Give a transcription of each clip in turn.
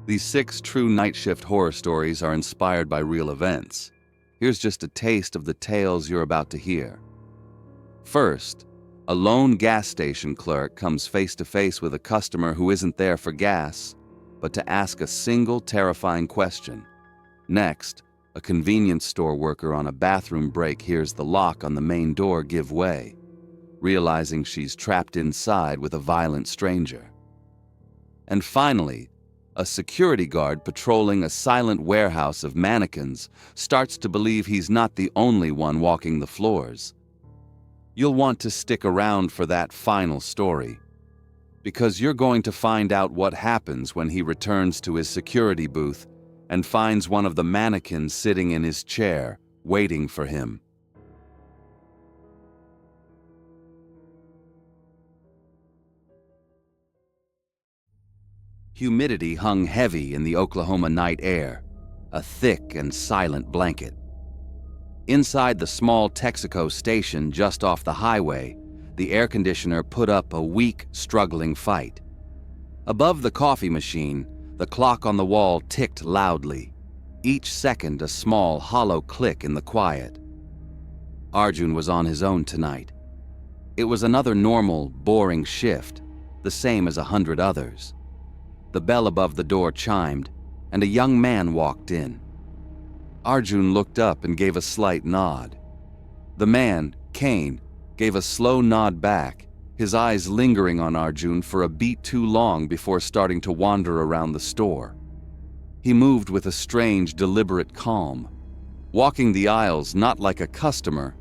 These 6 true night shift horror stories are inspired by real events. Here's just a taste of the tales you're about to hear. First, a lone gas station clerk comes face to face with a customer who isn't there for gas, but to ask a single terrifying question. Next, a convenience store worker on a bathroom break hears the lock on the main door give way, realizing she's trapped inside with a violent stranger. And finally, a security guard patrolling a silent warehouse of mannequins starts to believe he's not the only one walking the floors. You'll want to stick around for that final story, because you're going to find out what happens when he returns to his security booth and finds one of the mannequins sitting in his chair, waiting for him. Humidity hung heavy in the Oklahoma night air, a thick and silent blanket. Inside the small Texaco station just off the highway, the air conditioner put up a weak, struggling fight. Above the coffee machine, the clock on the wall ticked loudly, each second a small, hollow click in the quiet. Arjun was on his own tonight. It was another normal, boring shift, the same as 100 others. The bell above the door chimed, and a young man walked in. Arjun looked up and gave a slight nod. The man, Kane, gave a slow nod back, his eyes lingering on Arjun for a beat too long before starting to wander around the store. He moved with a strange, deliberate calm, walking the aisles not like a customer,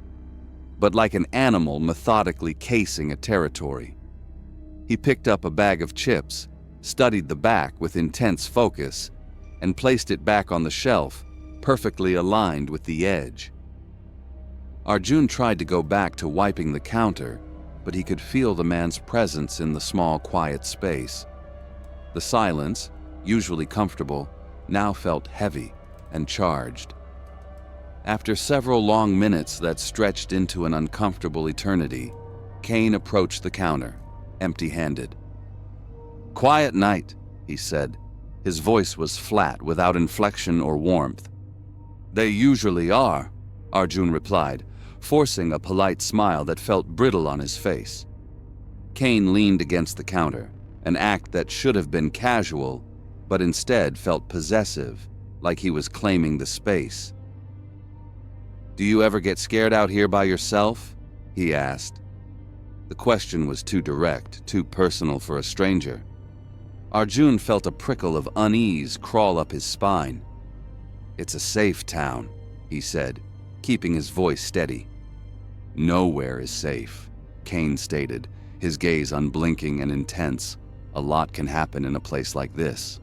but like an animal methodically casing a territory. He picked up a bag of chips, studied the back with intense focus, and placed it back on the shelf, perfectly aligned with the edge. Arjun tried to go back to wiping the counter, but he could feel the man's presence in the small, quiet space. The silence, usually comfortable, now felt heavy and charged. After several long minutes that stretched into an uncomfortable eternity, Kane approached the counter, empty-handed. "Quiet night," he said. His voice was flat, without inflection or warmth. "They usually are," Arjun replied, forcing a polite smile that felt brittle on his face. Kane leaned against the counter, an act that should have been casual, but instead felt possessive, like he was claiming the space. "Do you ever get scared out here by yourself?" he asked. The question was too direct, too personal for a stranger. Arjun felt a prickle of unease crawl up his spine. "It's a safe town," he said, keeping his voice steady. "Nowhere is safe," Kane stated, his gaze unblinking and intense. "A lot can happen in a place like this.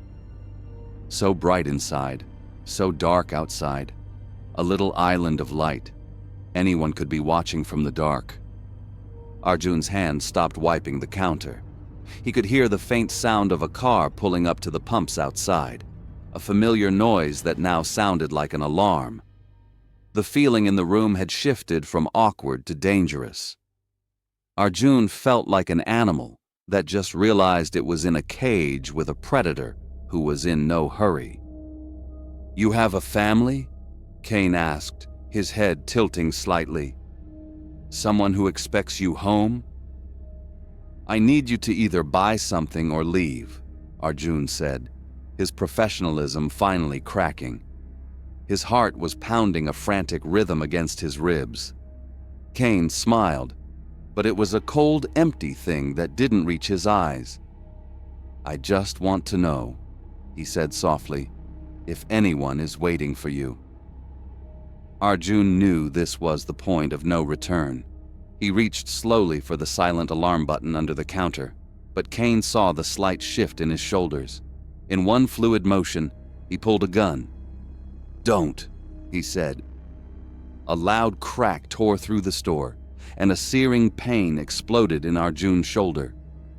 So bright inside, so dark outside, a little island of light. Anyone could be watching from the dark." Arjun's hand stopped wiping the counter. He could hear the faint sound of a car pulling up to the pumps outside, a familiar noise that now sounded like an alarm. The feeling in the room had shifted from awkward to dangerous. Arjun felt like an animal that just realized it was in a cage with a predator who was in no hurry. "You have a family?" Kane asked, his head tilting slightly. "Someone who expects you home?" "I need you to either buy something or leave," Arjun said, his professionalism finally cracking. His heart was pounding a frantic rhythm against his ribs. Kane smiled, but it was a cold, empty thing that didn't reach his eyes. "I just want to know," he said softly, "if anyone is waiting for you." Arjun knew this was the point of no return. He reached slowly for the silent alarm button under the counter, but Kane saw the slight shift in his shoulders. In one fluid motion, he pulled a gun. "Don't," he said. A loud crack tore through the store, and a searing pain exploded in Arjun's shoulder.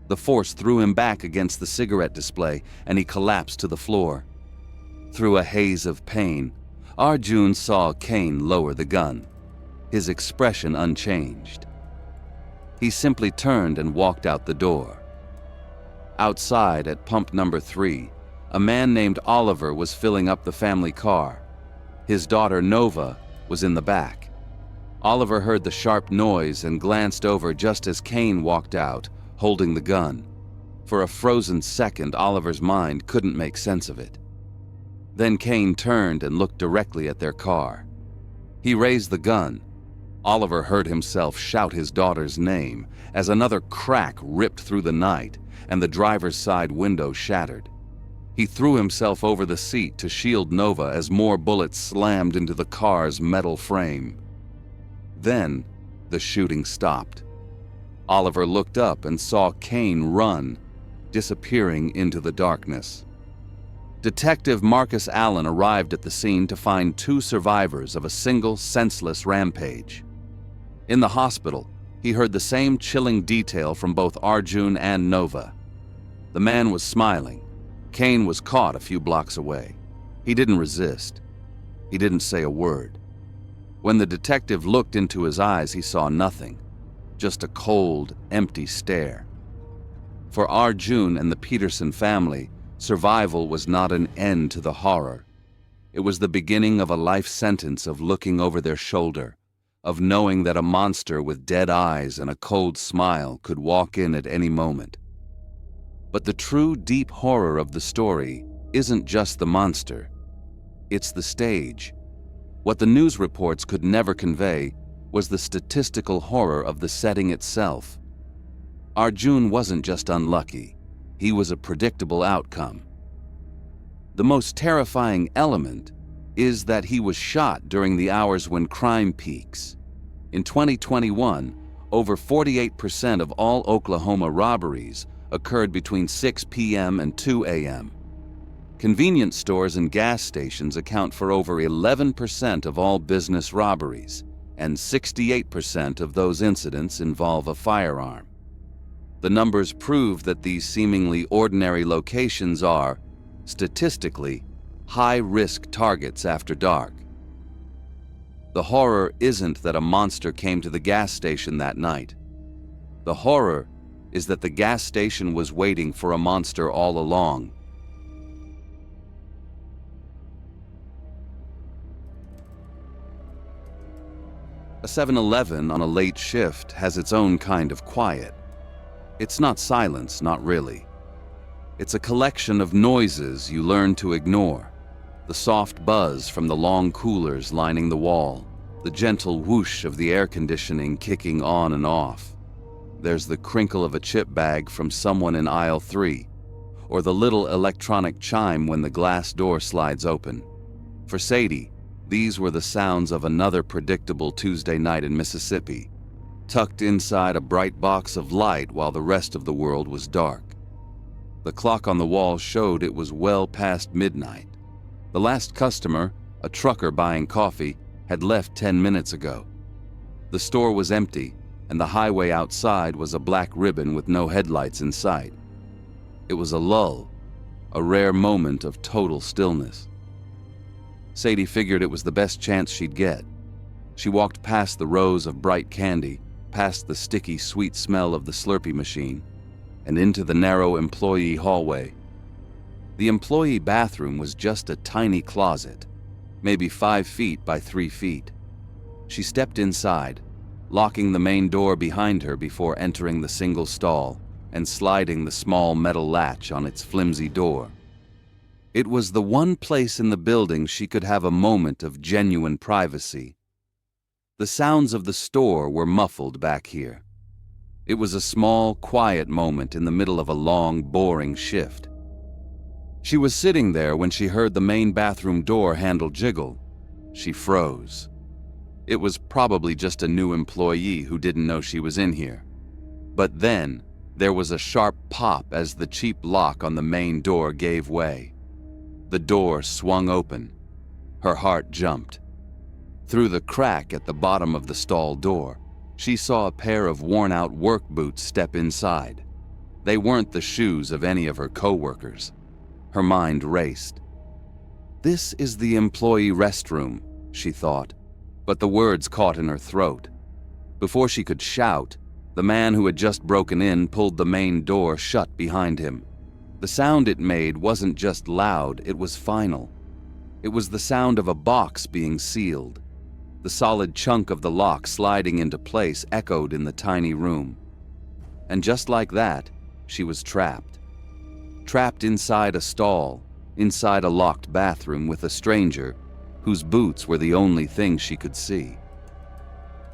The force threw him back against the cigarette display, and he collapsed to the floor. Through a haze of pain, Arjun saw Kane lower the gun, his expression unchanged. He simply turned and walked out the door. Outside at pump number 3, A man named Oliver was filling up the family car. His daughter, Nova, was in the back. Oliver heard the sharp noise and glanced over just as Kane walked out, holding the gun. For a frozen second, Oliver's mind couldn't make sense of it. Then Kane turned and looked directly at their car. He raised the gun. Oliver heard himself shout his daughter's name as another crack ripped through the night and the driver's side window shattered. He threw himself over the seat to shield Nova as more bullets slammed into the car's metal frame. Then, the shooting stopped. Oliver looked up and saw Kane run, disappearing into the darkness. Detective Marcus Allen arrived at the scene to find 2 survivors of a single senseless rampage. In the hospital, he heard the same chilling detail from both Arjun and Nova. The man was smiling. Kane was caught a few blocks away. He didn't resist. He didn't say a word. When the detective looked into his eyes, he saw nothing, just a cold, empty stare. For Arjun and the Peterson family, survival was not an end to the horror. It was the beginning of a life sentence of looking over their shoulder, of knowing that a monster with dead eyes and a cold smile could walk in at any moment. But the true deep horror of the story isn't just the monster. It's the stage. What the news reports could never convey was the statistical horror of the setting itself. Arjun wasn't just unlucky. He was a predictable outcome. The most terrifying element is that he was shot during the hours when crime peaks. In 2021, over 48% of all Oklahoma robberies occurred between 6 p.m. and 2 a.m. Convenience stores and gas stations account for over 11% of all business robberies, and 68% of those incidents involve a firearm. The numbers prove that these seemingly ordinary locations are, statistically, high-risk targets after dark. The horror isn't that a monster came to the gas station that night. The horror is that the gas station was waiting for a monster all along. A 7-Eleven on a late shift has its own kind of quiet. It's not silence, not really. It's a collection of noises you learn to ignore. The soft buzz from the long coolers lining the wall, the gentle whoosh of the air conditioning kicking on and off. There's the crinkle of a chip bag from someone in aisle 3, or the little electronic chime when the glass door slides open. For Sadie, these were the sounds of another predictable Tuesday night in Mississippi, tucked inside a bright box of light while the rest of the world was dark. The clock on the wall showed it was well past midnight. The last customer, a trucker buying coffee, had left 10 minutes ago. The store was empty, and the highway outside was a black ribbon with no headlights in sight. It was a lull, a rare moment of total stillness. Sadie figured it was the best chance she'd get. She walked past the rows of bright candy, past the sticky, sweet smell of the Slurpee machine, and into the narrow employee hallway. The employee bathroom was just a tiny closet, maybe 5 feet by 3 feet. She stepped inside, locking the main door behind her before entering the single stall and sliding the small metal latch on its flimsy door. It was the one place in the building she could have a moment of genuine privacy. The sounds of the store were muffled back here. It was a small, quiet moment in the middle of a long, boring shift. She was sitting there when she heard the main bathroom door handle jiggle. She froze. It was probably just a new employee who didn't know she was in here. But then, there was a sharp pop as the cheap lock on the main door gave way. The door swung open. Her heart jumped. Through the crack at the bottom of the stall door, she saw a pair of worn-out work boots step inside. They weren't the shoes of any of her co-workers. Her mind raced. This is the employee restroom, she thought, but the words caught in her throat. Before she could shout, the man who had just broken in pulled the main door shut behind him. The sound it made wasn't just loud, it was final. It was the sound of a box being sealed. The solid chunk of the lock sliding into place echoed in the tiny room. And just like that, she was trapped. Trapped inside a stall, inside a locked bathroom with a stranger whose boots were the only thing she could see.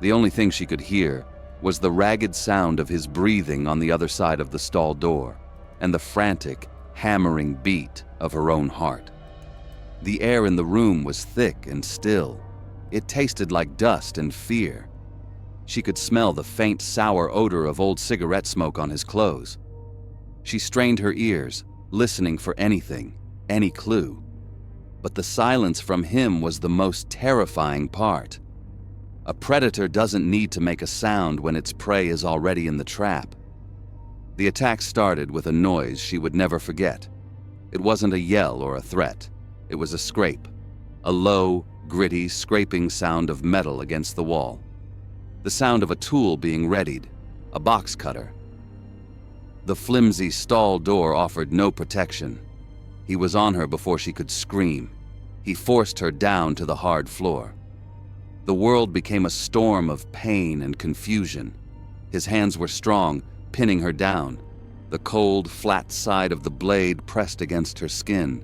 The only thing she could hear was the ragged sound of his breathing on the other side of the stall door and the frantic, hammering beat of her own heart. The air in the room was thick and still. It tasted like dust and fear. She could smell the faint, sour odor of old cigarette smoke on his clothes. She strained her ears, listening for anything, any clue. But the silence from him was the most terrifying part. A predator doesn't need to make a sound when its prey is already in the trap. The attack started with a noise she would never forget. It wasn't a yell or a threat. It was a scrape, a low, gritty, scraping sound of metal against the wall. The sound of a tool being readied, a box cutter. The flimsy stall door offered no protection. He was on her before she could scream. He forced her down to the hard floor. The world became a storm of pain and confusion. His hands were strong, pinning her down, the cold, flat side of the blade pressed against her skin.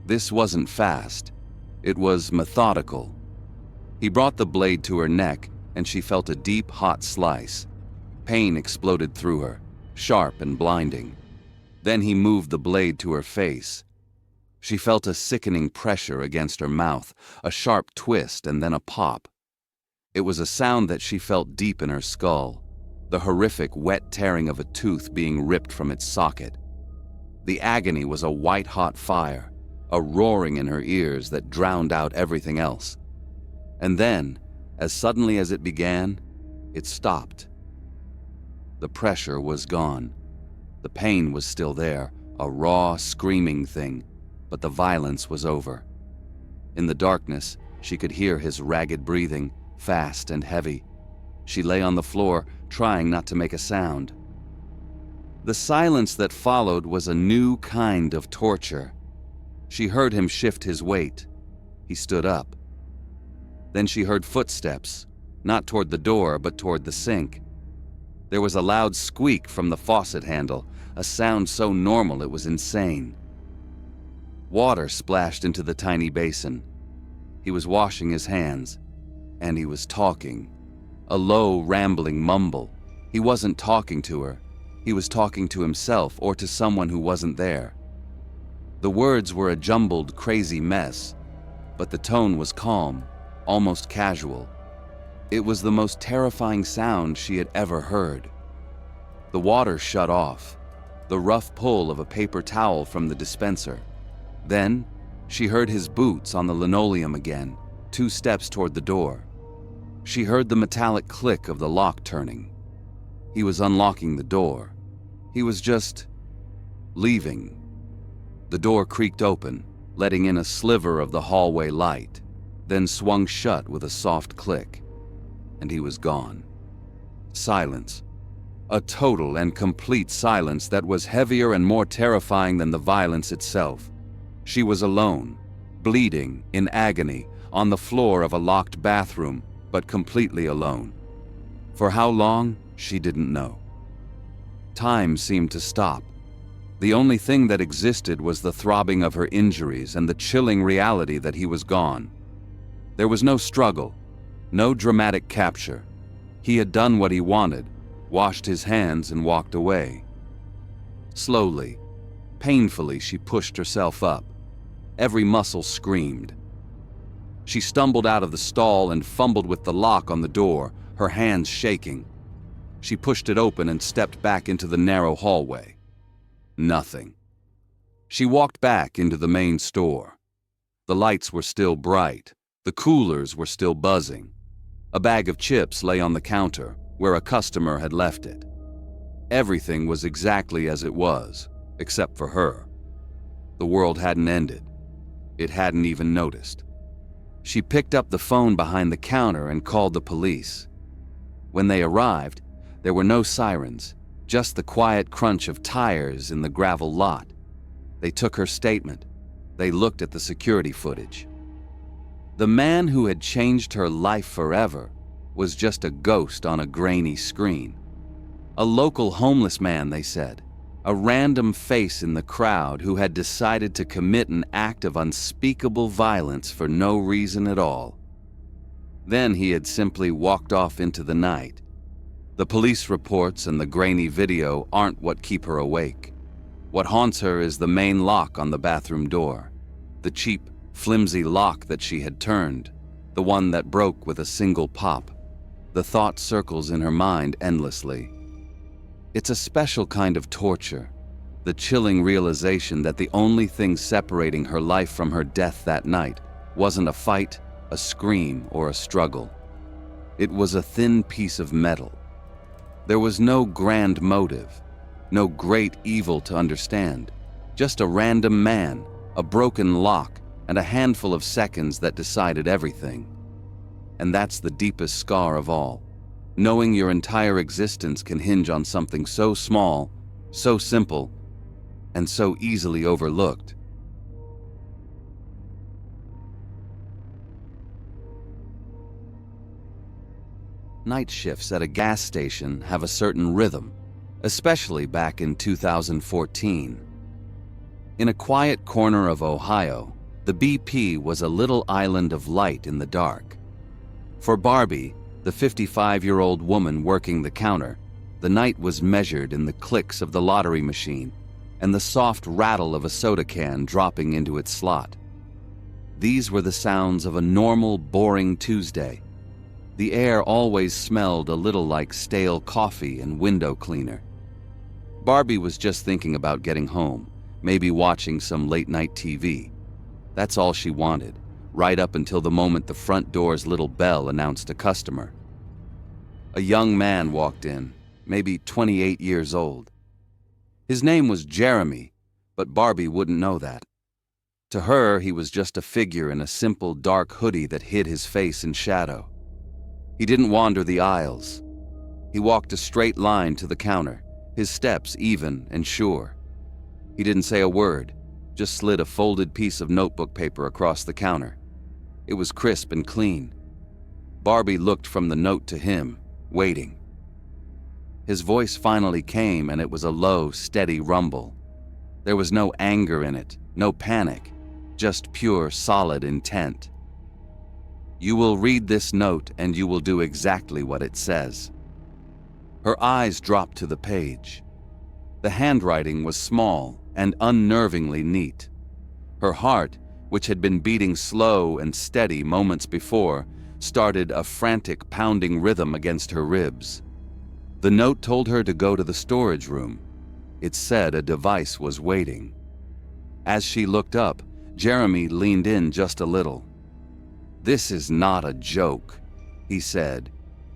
This wasn't fast. It was methodical. He brought the blade to her neck, and she felt a deep, hot slice. Pain exploded through her, sharp and blinding. Then he moved the blade to her face. She felt a sickening pressure against her mouth, a sharp twist, and then a pop. It was a sound that she felt deep in her skull, the horrific, wet tearing of a tooth being ripped from its socket. The agony was a white-hot fire, a roaring in her ears that drowned out everything else. And then, as suddenly as it began, it stopped. The pressure was gone. The pain was still there, a raw, screaming thing, but the violence was over. In the darkness, she could hear his ragged breathing, fast and heavy. She lay on the floor, trying not to make a sound. The silence that followed was a new kind of torture. She heard him shift his weight. He stood up. Then she heard footsteps, not toward the door, but toward the sink. There was a loud squeak from the faucet handle, a sound so normal it was insane. Water splashed into the tiny basin. He was washing his hands, and he was talking. A low, rambling mumble. He wasn't talking to her. He was talking to himself or to someone who wasn't there. The words were a jumbled, crazy mess, but the tone was calm, almost casual. It was the most terrifying sound she had ever heard. The water shut off, the rough pull of a paper towel from the dispenser. Then, she heard his boots on the linoleum again, 2 steps toward the door. She heard the metallic click of the lock turning. He was unlocking the door. He was just leaving. The door creaked open, letting in a sliver of the hallway light, then swung shut with a soft click, and he was gone. Silence. A total and complete silence that was heavier and more terrifying than the violence itself. She was alone, bleeding, in agony, on the floor of a locked bathroom, but completely alone. For how long, she didn't know. Time seemed to stop. The only thing that existed was the throbbing of her injuries and the chilling reality that he was gone. There was no struggle, no dramatic capture. He had done what he wanted, washed his hands and walked away. Slowly, painfully, she pushed herself up. Every muscle screamed. She stumbled out of the stall and fumbled with the lock on the door, her hands shaking. She pushed it open and stepped back into the narrow hallway. Nothing. She walked back into the main store. The lights were still bright. The coolers were still buzzing. A bag of chips lay on the counter, where a customer had left it. Everything was exactly as it was, except for her. The world hadn't ended. It hadn't even noticed. She picked up the phone behind the counter and called the police. When they arrived, there were no sirens. just the quiet crunch of tires in the gravel lot. They took her statement. They looked at the security footage. The man who had changed her life forever was just a ghost on a grainy screen. A local homeless man, they said, a random face in the crowd who had decided to commit an act of unspeakable violence for no reason at all. Then he had simply walked off into the night. The police reports and the grainy video aren't what keep her awake. What haunts her is the main lock on the bathroom door, the cheap, flimsy lock that she had turned, the one that broke with a single pop. The thought circles in her mind endlessly. It's a special kind of torture, the chilling realization that the only thing separating her life from her death that night wasn't a fight, a scream, or a struggle. It was a thin piece of metal. There was no grand motive, no great evil to understand, just a random man, a broken lock, and a handful of seconds that decided everything. And that's the deepest scar of all. Knowing your entire existence can hinge on something so small, so simple, and so easily overlooked. Night shifts at a gas station have a certain rhythm, especially back in 2014. In a quiet corner of Ohio, the BP was a little island of light in the dark. For Barbie, the 55-year-old woman working the counter, the night was measured in the clicks of the lottery machine and the soft rattle of a soda can dropping into its slot. These were the sounds of a normal, boring Tuesday. The air always smelled a little like stale coffee and window cleaner. Barbie was just thinking about getting home, maybe watching some late-night TV. That's all she wanted, right up until the moment the front door's little bell announced a customer. A young man walked in, maybe 28 years old. His name was Jeremy, but Barbie wouldn't know that. To her, he was just a figure in a simple dark hoodie that hid his face in shadow. He didn't wander the aisles. He walked a straight line to the counter, his steps even and sure. He didn't say a word, just slid a folded piece of notebook paper across the counter. It was crisp and clean. Barbie looked from the note to him, waiting. His voice finally came, and it was a low, steady rumble. There was no anger in it, no panic, just pure, solid intent. You will read this note and you will do exactly what it says. Her eyes dropped to the page. The handwriting was small and unnervingly neat. Her heart, which had been beating slow and steady moments before, started a frantic pounding rhythm against her ribs. The note told her to go to the storage room. It said a device was waiting. As she looked up, Jeremy leaned in just a little. "This is not a joke," he said,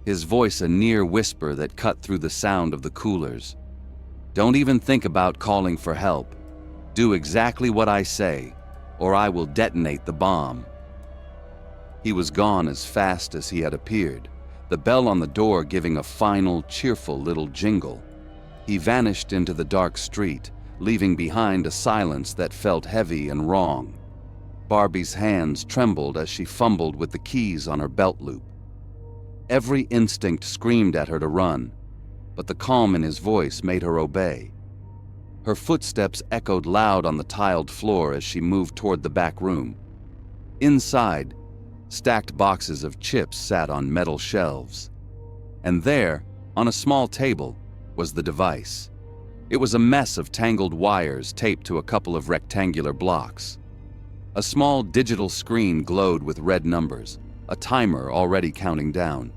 his voice a near whisper that cut through the sound of the coolers. "Don't even think about calling for help. Do exactly what I say, or I will detonate the bomb." He was gone as fast as he had appeared, the bell on the door giving a final, cheerful little jingle. He vanished into the dark street, leaving behind a silence that felt heavy and wrong. Barbie's hands trembled as she fumbled with the keys on her belt loop. Every instinct screamed at her to run, but the calm in his voice made her obey. Her footsteps echoed loud on the tiled floor as she moved toward the back room. Inside, stacked boxes of chips sat on metal shelves. And there, on a small table, was the device. It was a mess of tangled wires taped to a couple of rectangular blocks. A small digital screen glowed with red numbers, a timer already counting down.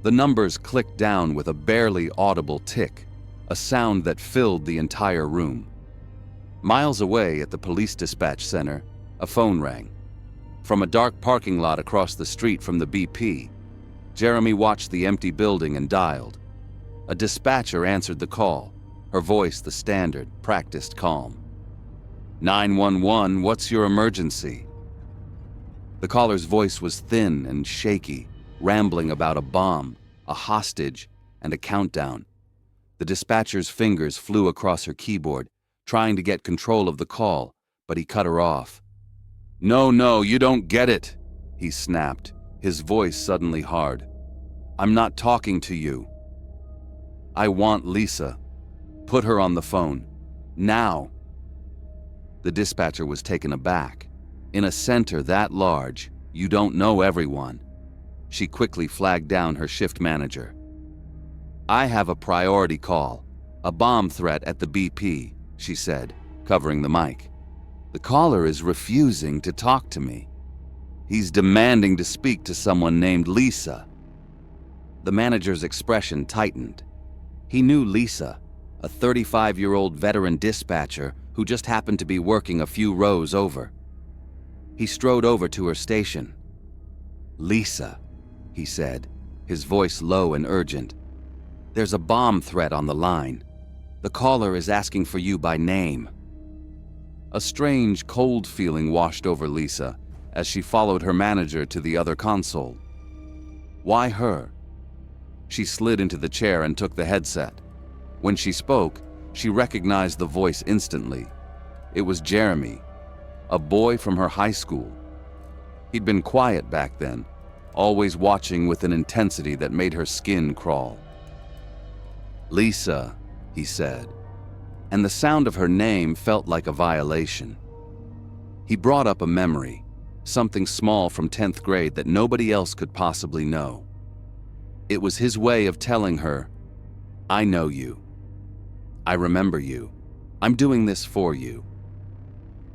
The numbers clicked down with a barely audible tick, a sound that filled the entire room. Miles away at the police dispatch center, a phone rang. From a dark parking lot across the street from the BP, Jeremy watched the empty building and dialed. A dispatcher answered the call, her voice the standard, practiced calm. 911, what's your emergency? The caller's voice was thin and shaky, rambling about a bomb, a hostage, and a countdown. The dispatcher's fingers flew across her keyboard, trying to get control of the call, but he cut her off. No, you don't get it, he snapped, his voice suddenly hard. I'm not talking to you. I want Lisa. Put her on the phone. Now. The dispatcher was taken aback. In a center that large, you don't know everyone. She quickly flagged down her shift manager. I have a priority call, a bomb threat at the BP, she said, covering the mic. The caller is refusing to talk to me. He's demanding to speak to someone named Lisa. The manager's expression tightened. He knew Lisa, a 35-year-old veteran dispatcher who just happened to be working a few rows over. He strode over to her station. Lisa, he said, his voice low and urgent. There's a bomb threat on the line. The caller is asking for you by name. A strange, cold feeling washed over Lisa as she followed her manager to the other console. Why her? She slid into the chair and took the headset. When she spoke, she recognized the voice instantly. It was Jeremy, a boy from her high school. He'd been quiet back then, always watching with an intensity that made her skin crawl. Lisa, he said, and the sound of her name felt like a violation. He brought up a memory, something small from 10th grade that nobody else could possibly know. It was his way of telling her, I know you. I remember you. I'm doing this for you.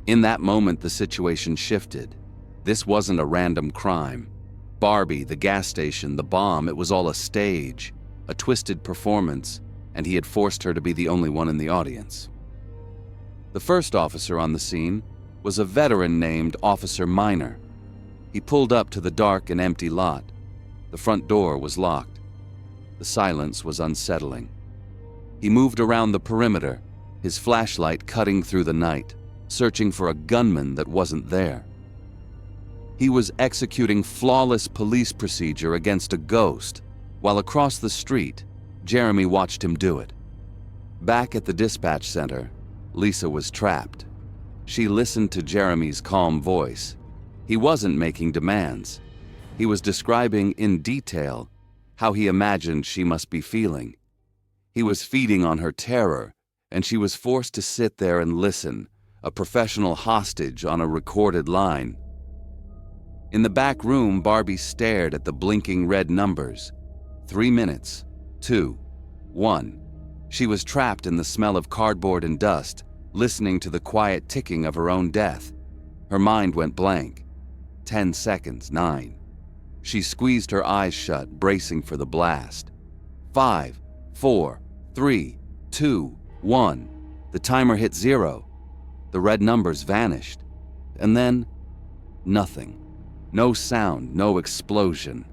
In that moment, the situation shifted. This wasn't a random crime. Barbie, the gas station, the bomb, it was all a stage, a twisted performance, and he had forced her to be the only one in the audience. The first officer on the scene was a veteran named Officer Minor. He pulled up to the dark and empty lot. The front door was locked. The silence was unsettling. He moved around the perimeter, his flashlight cutting through the night, searching for a gunman that wasn't there. He was executing flawless police procedure against a ghost, while across the street, Jeremy watched him do it. Back at the dispatch center, Lisa was trapped. She listened to Jeremy's calm voice. He wasn't making demands. He was describing in detail how he imagined she must be feeling. He was feeding on her terror, and she was forced to sit there and listen, a professional hostage on a recorded line. In the back room, Barbie stared at the blinking red numbers. 3 minutes, 2, 1. She was trapped in the smell of cardboard and dust, listening to the quiet ticking of her own death. Her mind went blank. 10 seconds, 9. She squeezed her eyes shut, bracing for the blast. 5, 4, 3, 2, 1. The timer hit 0. The red numbers vanished. And then, nothing. No sound, no explosion.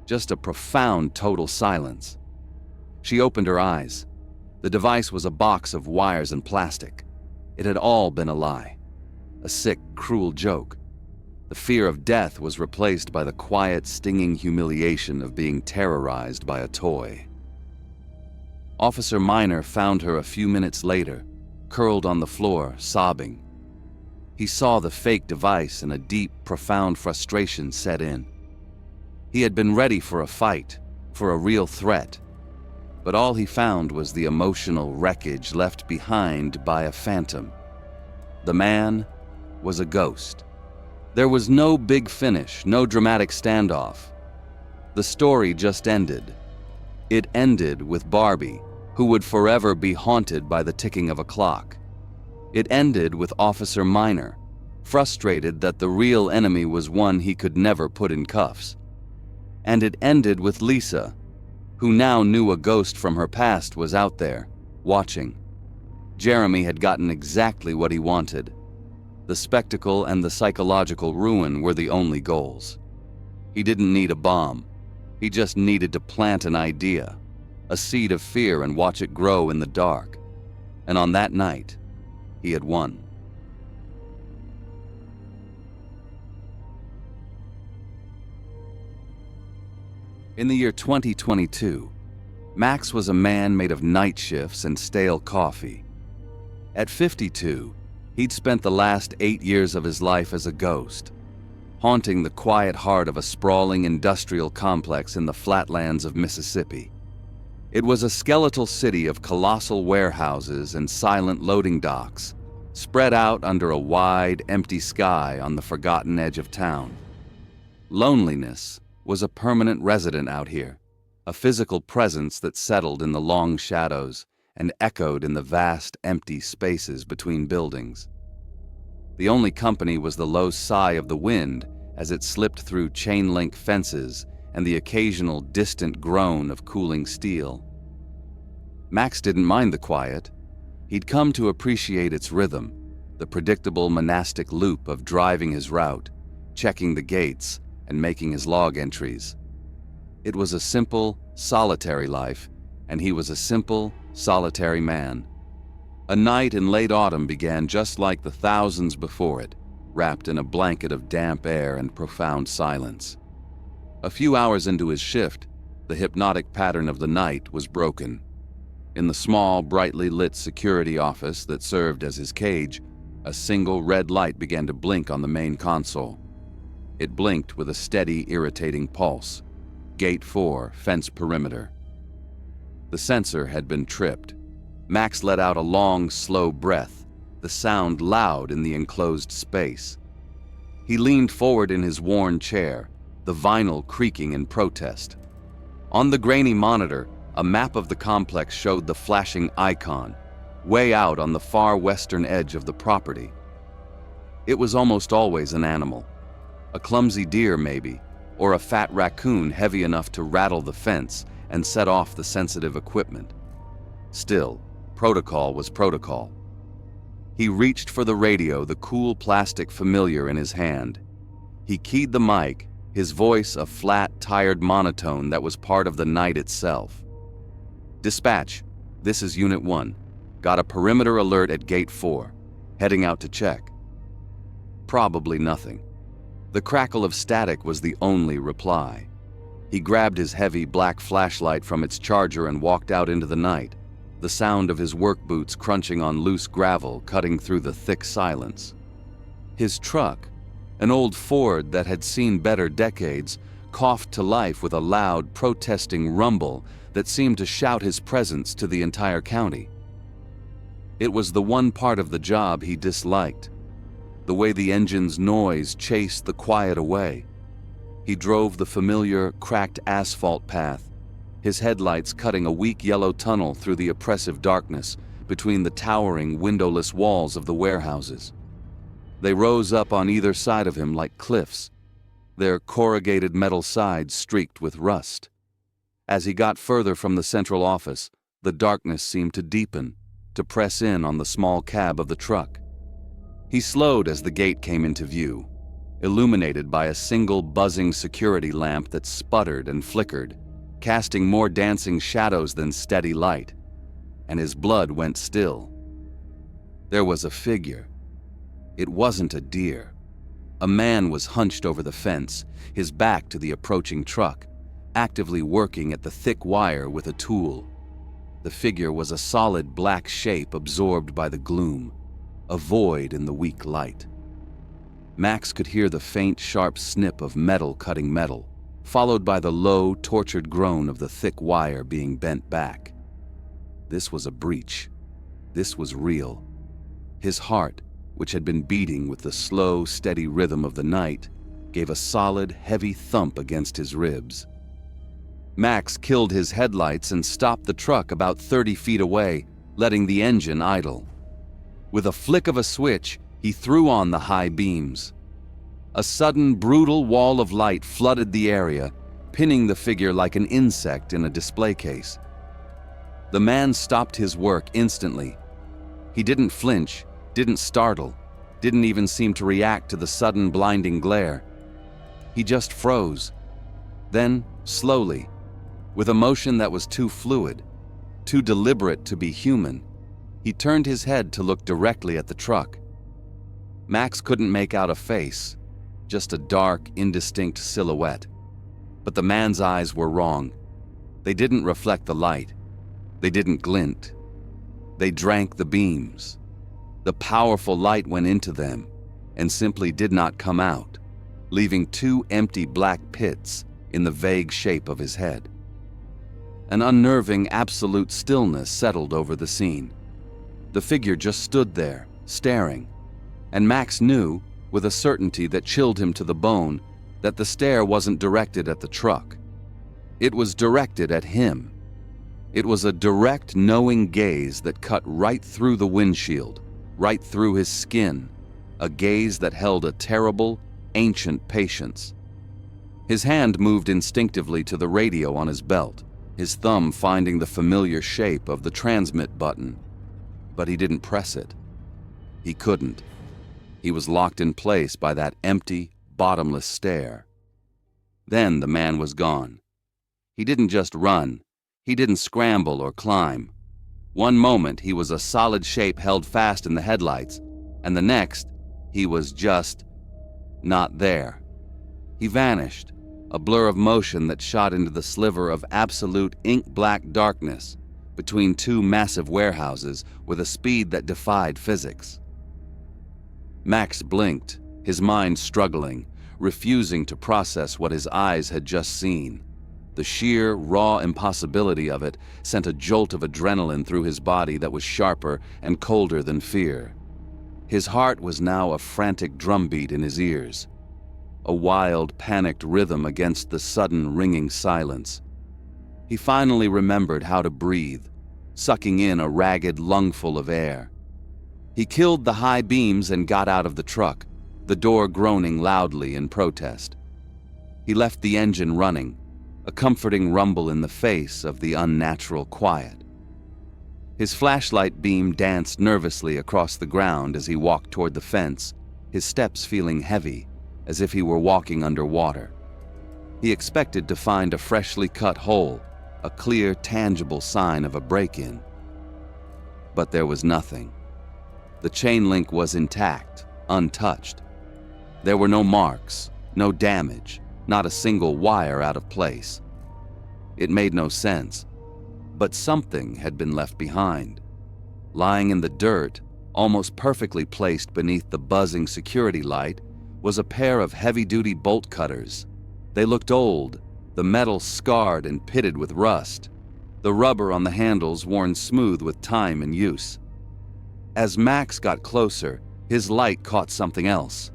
Just a profound total silence. She opened her eyes. The device was a box of wires and plastic. It had all been a lie. A sick, cruel joke. The fear of death was replaced by the quiet, stinging humiliation of being terrorized by a toy. Officer Minor found her a few minutes later, curled on the floor, sobbing. He saw the fake device and a deep, profound frustration set in. He had been ready for a fight, for a real threat, but all he found was the emotional wreckage left behind by a phantom. The man was a ghost. There was no big finish, no dramatic standoff. The story just ended. It ended with Barbie, who would forever be haunted by the ticking of a clock. It ended with Officer Minor, frustrated that the real enemy was one he could never put in cuffs. And it ended with Lisa, who now knew a ghost from her past was out there, watching. Jeremy had gotten exactly what he wanted. The spectacle and the psychological ruin were the only goals. He didn't need a bomb. He just needed to plant an idea, a seed of fear, and watch it grow in the dark. And on that night, he had won. In the year 2022, Max was a man made of night shifts and stale coffee. At 52, he'd spent the last 8 years of his life as a ghost, haunting the quiet heart of a sprawling industrial complex in the flatlands of Mississippi. It was a skeletal city of colossal warehouses and silent loading docks, spread out under a wide, empty sky on the forgotten edge of town. Loneliness was a permanent resident out here, a physical presence that settled in the long shadows and echoed in the vast, empty spaces between buildings. The only company was the low sigh of the wind as it slipped through chain-link fences and the occasional distant groan of cooling steel. Max didn't mind the quiet. He'd come to appreciate its rhythm, the predictable monastic loop of driving his route, checking the gates, and making his log entries. It was a simple, solitary life, and he was a simple, solitary man. A night in late autumn began just like the thousands before it, wrapped in a blanket of damp air and profound silence. A few hours into his shift, the hypnotic pattern of the night was broken. In the small, brightly lit security office that served as his cage, a single red light began to blink on the main console. It blinked with a steady, irritating pulse. Gate 4, fence perimeter. The sensor had been tripped. Max let out a long, slow breath, the sound loud in the enclosed space. He leaned forward in his worn chair, the vinyl creaking in protest. On the grainy monitor, a map of the complex showed the flashing icon, way out on the far western edge of the property. It was almost always an animal. A clumsy deer, maybe, or a fat raccoon heavy enough to rattle the fence and set off the sensitive equipment. Still, protocol was protocol. He reached for the radio, the cool plastic familiar in his hand. He keyed the mic, his voice a flat, tired monotone that was part of the night itself. "Dispatch, this is Unit 1. Got a perimeter alert at Gate 4. Heading out to check." Probably nothing. The crackle of static was the only reply. He grabbed his heavy black flashlight from its charger and walked out into the night, the sound of his work boots crunching on loose gravel cutting through the thick silence. His truck, an old Ford that had seen better decades, coughed to life with a loud, protesting rumble that seemed to shout his presence to the entire county. It was the one part of the job he disliked, the way the engine's noise chased the quiet away. He drove the familiar, cracked asphalt path, his headlights cutting a weak yellow tunnel through the oppressive darkness between the towering, windowless walls of the warehouses. They rose up on either side of him like cliffs, their corrugated metal sides streaked with rust. As he got further from the central office, the darkness seemed to deepen, to press in on the small cab of the truck. He slowed as the gate came into view, illuminated by a single buzzing security lamp that sputtered and flickered, casting more dancing shadows than steady light, and his blood went still. There was a figure. It wasn't a deer. A man was hunched over the fence, his back to the approaching truck, actively working at the thick wire with a tool. The figure was a solid black shape absorbed by the gloom, a void in the weak light. Max could hear the faint, sharp snip of metal cutting metal, followed by the low, tortured groan of the thick wire being bent back. This was a breach. This was real. His heart, which had been beating with the slow, steady rhythm of the night, gave a solid, heavy thump against his ribs. Max killed his headlights and stopped the truck about 30 feet away, letting the engine idle. With a flick of a switch, he threw on the high beams. A sudden, brutal wall of light flooded the area, pinning the figure like an insect in a display case. The man stopped his work instantly. He didn't flinch, didn't startle, didn't even seem to react to the sudden blinding glare. He just froze. Then, slowly, with a motion that was too fluid, too deliberate to be human, he turned his head to look directly at the truck. Max couldn't make out a face, just a dark, indistinct silhouette. But the man's eyes were wrong. They didn't reflect the light. They didn't glint. They drank the beams. The powerful light went into them and simply did not come out, leaving two empty black pits in the vague shape of his head. An unnerving, absolute stillness settled over the scene. The figure just stood there, staring, and Max knew, with a certainty that chilled him to the bone, that the stare wasn't directed at the truck. It was directed at him. It was a direct, knowing gaze that cut right through the windshield, right through his skin, a gaze that held a terrible, ancient patience. His hand moved instinctively to the radio on his belt, his thumb finding the familiar shape of the transmit button. But he didn't press it. He couldn't. He was locked in place by that empty, bottomless stare. Then the man was gone. He didn't just run. He didn't scramble or climb. One moment he was a solid shape held fast in the headlights, and the next he was just not there. He vanished, a blur of motion that shot into the sliver of absolute ink-black darkness between two massive warehouses with a speed that defied physics. Max blinked, his mind struggling, refusing to process what his eyes had just seen. The sheer, raw impossibility of it sent a jolt of adrenaline through his body that was sharper and colder than fear. His heart was now a frantic drumbeat in his ears, a wild, panicked rhythm against the sudden, ringing silence. He finally remembered how to breathe, sucking in a ragged lungful of air. He killed the high beams and got out of the truck, the door groaning loudly in protest. He left the engine running, a comforting rumble in the face of the unnatural quiet. His flashlight beam danced nervously across the ground as he walked toward the fence, his steps feeling heavy, as if he were walking underwater. He expected to find a freshly cut hole, a clear, tangible sign of a break-in. But there was nothing. The chain link was intact, untouched. There were no marks, no damage, not a single wire out of place. It made no sense, but something had been left behind. Lying in the dirt, almost perfectly placed beneath the buzzing security light, was a pair of heavy-duty bolt cutters. They looked old, the metal scarred and pitted with rust, the rubber on the handles worn smooth with time and use. As Max got closer, his light caught something else.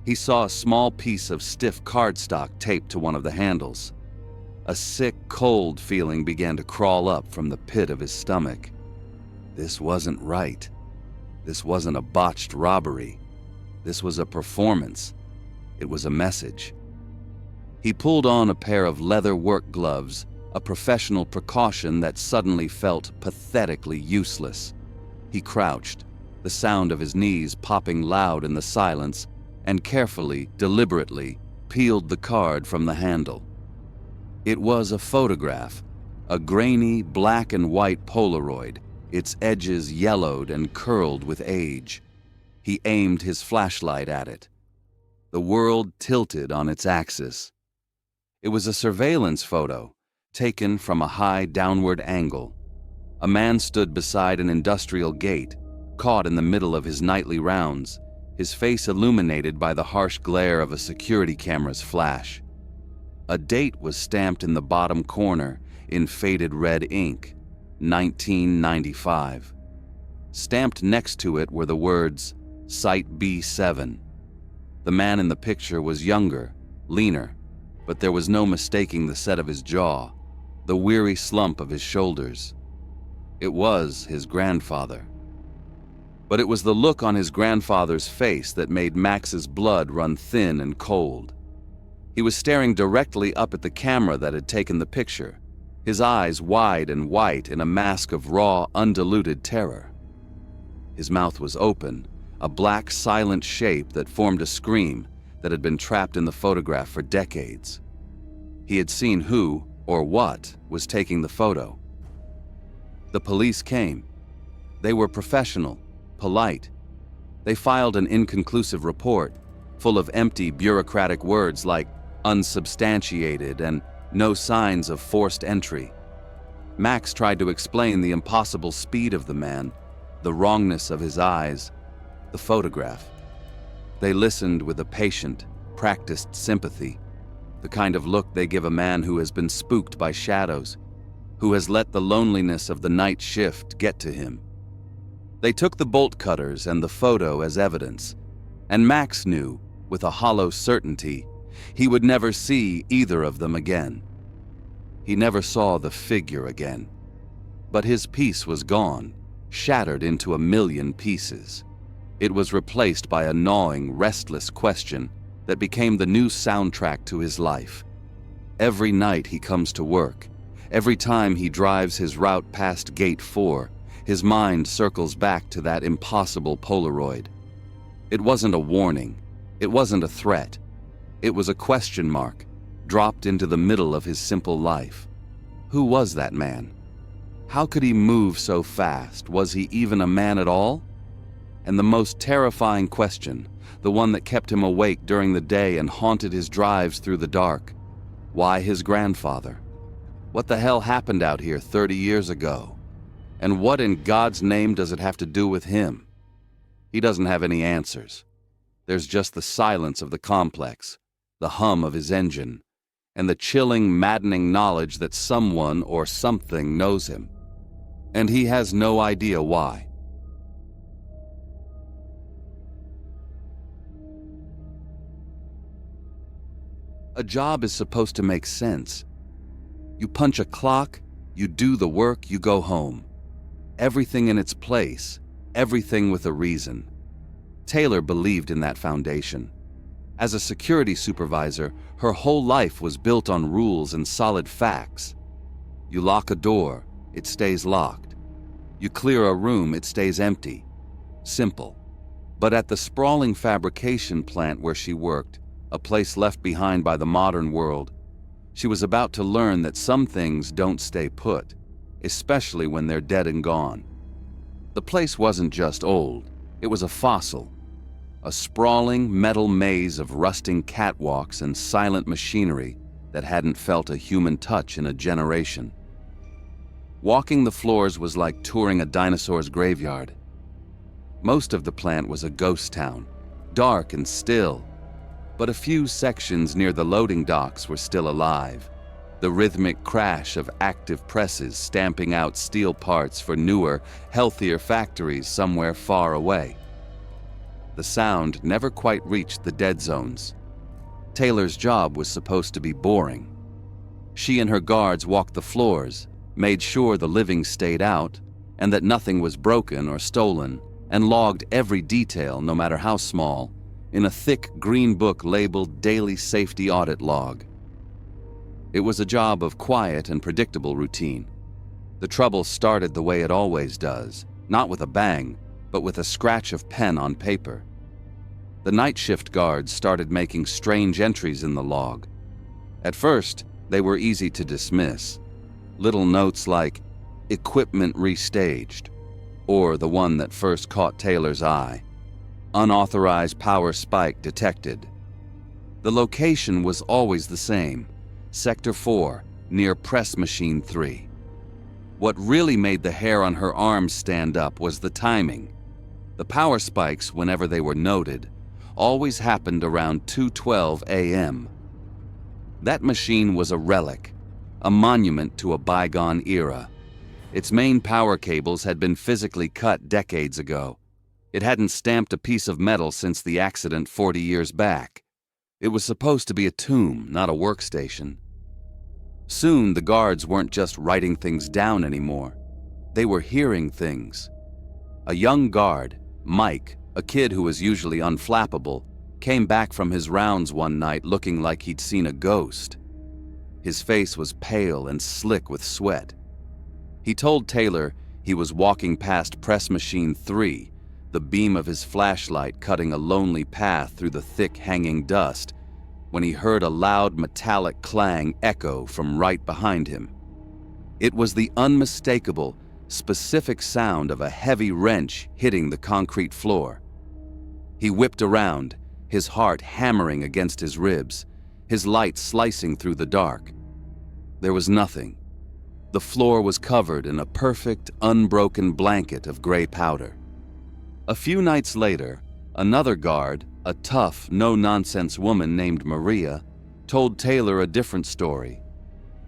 He saw a small piece of stiff cardstock taped to one of the handles. A sick, cold feeling began to crawl up from the pit of his stomach. This wasn't right. This wasn't a botched robbery. This was a performance. It was a message. He pulled on a pair of leather work gloves, a professional precaution that suddenly felt pathetically useless. He crouched, the sound of his knees popping loud in the silence, and carefully, deliberately, peeled the card from the handle. It was a photograph, a grainy black and white Polaroid, its edges yellowed and curled with age. He aimed his flashlight at it. The world tilted on its axis. It was a surveillance photo, taken from a high downward angle. A man stood beside an industrial gate, caught in the middle of his nightly rounds, his face illuminated by the harsh glare of a security camera's flash. A date was stamped in the bottom corner in faded red ink, 1995. Stamped next to it were the words, Site B7. The man in the picture was younger, leaner, but there was no mistaking the set of his jaw, the weary slump of his shoulders. It was his grandfather. But it was the look on his grandfather's face that made Max's blood run thin and cold. He was staring directly up at the camera that had taken the picture, his eyes wide and white in a mask of raw, undiluted terror. His mouth was open, a black, silent shape that formed a scream that had been trapped in the photograph for decades. He had seen who, or what, was taking the photo. The police came. They were professional, polite. They filed an inconclusive report, full of empty bureaucratic words like unsubstantiated and No signs of forced entry. Max tried to explain the impossible speed of the man, the wrongness of his eyes, the photograph. They listened with a patient, practiced sympathy, the kind of look they give a man who has been spooked by shadows, who has let the loneliness of the night shift get to him. They took the bolt cutters and the photo as evidence, and Max knew, with a hollow certainty, he would never see either of them again. He never saw the figure again. But his piece was gone, shattered into a million pieces. It was replaced by a gnawing, restless question that became the new soundtrack to his life. Every night he comes to work, every time he drives his route past Gate 4, his mind circles back to that impossible Polaroid. It wasn't a warning. It wasn't a threat. It was a question mark, dropped into the middle of his simple life. Who was that man? How could he move so fast? Was he even a man at all? And the most terrifying question, the one that kept him awake during the day and haunted his drives through the dark, why his grandfather? What the hell happened out here 30 years ago? And what in God's name does it have to do with him? He doesn't have any answers. There's just the silence of the complex, the hum of his engine, and the chilling, maddening knowledge that someone or something knows him. And he has no idea why. A job is supposed to make sense. You punch a clock, you do the work, you go home. Everything in its place, everything with a reason. Taylor believed in that foundation. As a security supervisor, her whole life was built on rules and solid facts. You lock a door, it stays locked. You clear a room, it stays empty. Simple. But at the sprawling fabrication plant where she worked, a place left behind by the modern world, she was about to learn that some things don't stay put, especially when they're dead and gone. The place wasn't just old, it was a fossil. A sprawling metal maze of rusting catwalks and silent machinery that hadn't felt a human touch in a generation. Walking the floors was like touring a dinosaur's graveyard. Most of the plant was a ghost town, dark and still, but a few sections near the loading docks were still alive. The rhythmic crash of active presses stamping out steel parts for newer, healthier factories somewhere far away. The sound never quite reached the dead zones. Taylor's job was supposed to be boring. She and her guards walked the floors, made sure the living stayed out, and that nothing was broken or stolen, and logged every detail, no matter how small, in a thick green book labeled Daily Safety Audit Log. It was a job of quiet and predictable routine. The trouble started the way it always does, not with a bang, but with a scratch of pen on paper. The night shift guards started making strange entries in the log. At first, they were easy to dismiss. Little notes like, equipment restaged, or the one that first caught Taylor's eye, unauthorized power spike detected. The location was always the same, Sector 4, near Press Machine 3. What really made the hair on her arms stand up was the timing. The power spikes, whenever they were noted, always happened around 2:12 a.m. That machine was a relic, a monument to a bygone era. Its main power cables had been physically cut decades ago. It hadn't stamped a piece of metal since the accident 40 years back. It was supposed to be a tomb, not a workstation. Soon, the guards weren't just writing things down anymore. They were hearing things. A young guard, Mike, a kid who was usually unflappable, came back from his rounds one night looking like he'd seen a ghost. His face was pale and slick with sweat. He told Taylor he was walking past Press Machine 3, the beam of his flashlight cutting a lonely path through the thick hanging dust, when he heard a loud metallic clang echo from right behind him. It was the unmistakable, specific sound of a heavy wrench hitting the concrete floor. He whipped around, his heart hammering against his ribs, his light slicing through the dark. There was nothing. The floor was covered in a perfect, unbroken blanket of gray powder. A few nights later, another guard, a tough, no-nonsense woman named Maria, told Taylor a different story.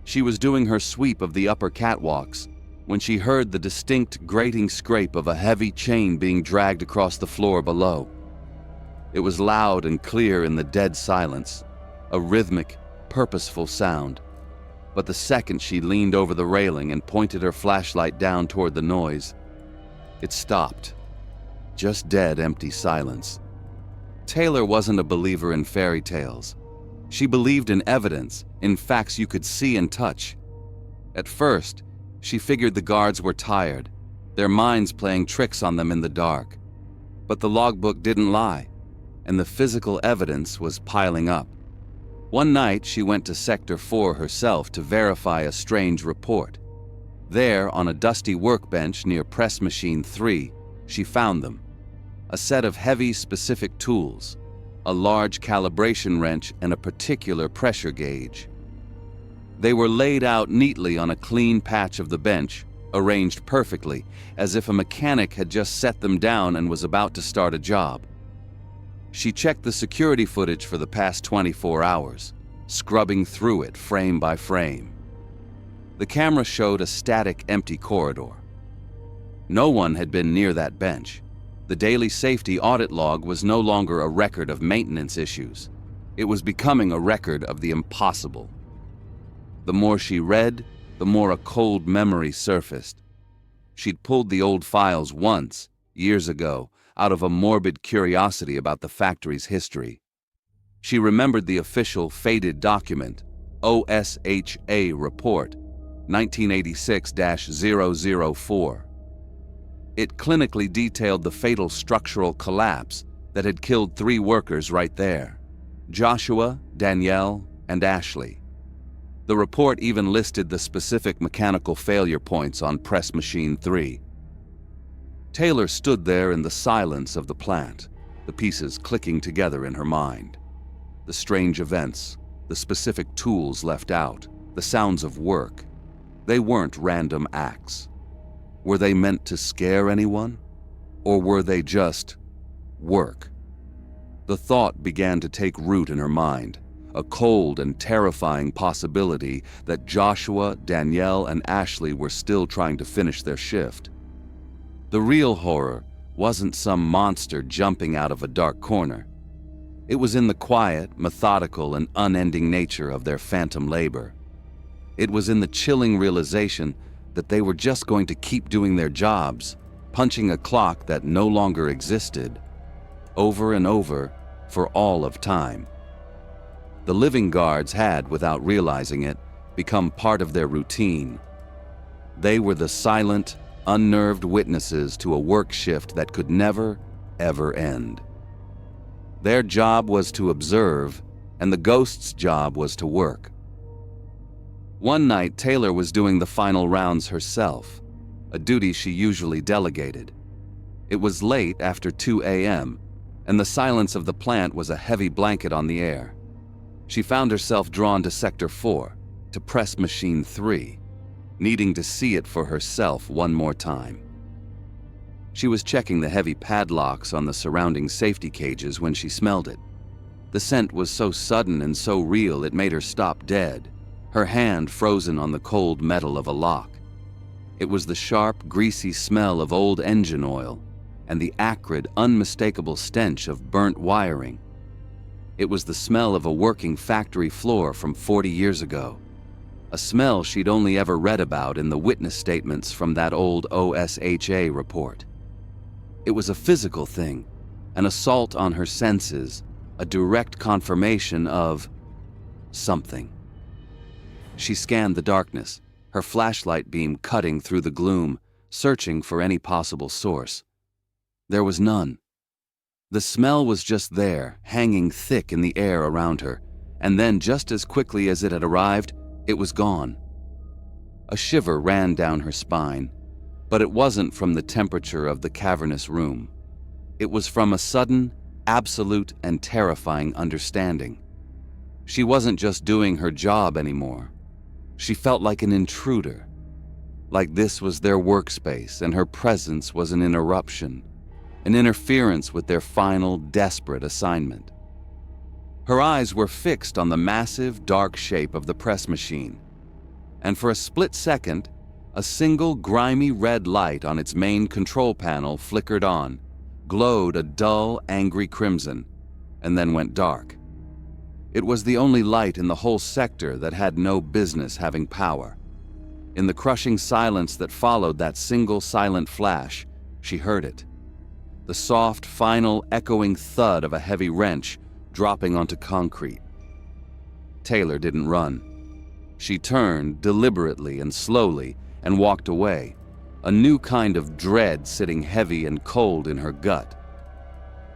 She was doing her sweep of the upper catwalks when she heard the distinct grating scrape of a heavy chain being dragged across the floor below. It was loud and clear in the dead silence, a rhythmic, purposeful sound. But the second she leaned over the railing and pointed her flashlight down toward the noise, it stopped. Just dead, empty silence. Taylor wasn't a believer in fairy tales. She believed in evidence, in facts you could see and touch. At first, she figured the guards were tired, their minds playing tricks on them in the dark. But the logbook didn't lie, and the physical evidence was piling up. One night, she went to Sector 4 herself to verify a strange report. There, on a dusty workbench near Press Machine 3, she found them. A set of heavy, specific tools, a large calibration wrench, and a particular pressure gauge. They were laid out neatly on a clean patch of the bench, arranged perfectly, as if a mechanic had just set them down and was about to start a job. She checked the security footage for the past 24 hours, scrubbing through it frame by frame. The camera showed a static, empty corridor. No one had been near that bench. The daily safety audit log was no longer a record of maintenance issues. It was becoming a record of the impossible. The more she read, the more a cold memory surfaced. She'd pulled the old files once, years ago, out of a morbid curiosity about the factory's history. She remembered the official faded document, OSHA Report, 1986-004. It clinically detailed the fatal structural collapse that had killed 3 workers right there: Joshua, Danielle, and Ashley. The report even listed the specific mechanical failure points on Press Machine 3. Taylor stood there in the silence of the plant, the pieces clicking together in her mind. The strange events, the specific tools left out, the sounds of work. They weren't random acts. Were they meant to scare anyone? Or were they just work? The thought began to take root in her mind, a cold and terrifying possibility that Joshua, Danielle, and Ashley were still trying to finish their shift. The real horror wasn't some monster jumping out of a dark corner. It was in the quiet, methodical, and unending nature of their phantom labor. It was in the chilling realization that they were just going to keep doing their jobs, punching a clock that no longer existed, over and over, for all of time. The living guards had, without realizing it, become part of their routine. They were the silent, unnerved witnesses to a work shift that could never, ever end. Their job was to observe, and the ghost's job was to work. One night, Taylor was doing the final rounds herself, a duty she usually delegated. It was late after 2 a.m., and the silence of the plant was a heavy blanket on the air. She found herself drawn to Sector 4, to Press Machine 3, needing to see it for herself one more time. She was checking the heavy padlocks on the surrounding safety cages when she smelled it. The scent was so sudden and so real it made her stop dead, her hand frozen on the cold metal of a lock. It was the sharp, greasy smell of old engine oil and the acrid, unmistakable stench of burnt wiring. It was the smell of a working factory floor from 40 years ago, a smell she'd only ever read about in the witness statements from that old OSHA report. It was a physical thing, an assault on her senses, a direct confirmation of something. She scanned the darkness, her flashlight beam cutting through the gloom, searching for any possible source. There was none. The smell was just there, hanging thick in the air around her, and then just as quickly as it had arrived, it was gone. A shiver ran down her spine, but it wasn't from the temperature of the cavernous room. It was from a sudden, absolute, and terrifying understanding. She wasn't just doing her job anymore. She felt like an intruder, like this was their workspace and her presence was an interruption, an interference with their final, desperate assignment. Her eyes were fixed on the massive, dark shape of the press machine, and for a split second, a single grimy red light on its main control panel flickered on, glowed a dull, angry crimson, and then went dark. It was the only light in the whole sector that had no business having power. In the crushing silence that followed that single silent flash, she heard it. The soft, final, echoing thud of a heavy wrench dropping onto concrete. Taylor didn't run. She turned deliberately and slowly and walked away, a new kind of dread sitting heavy and cold in her gut.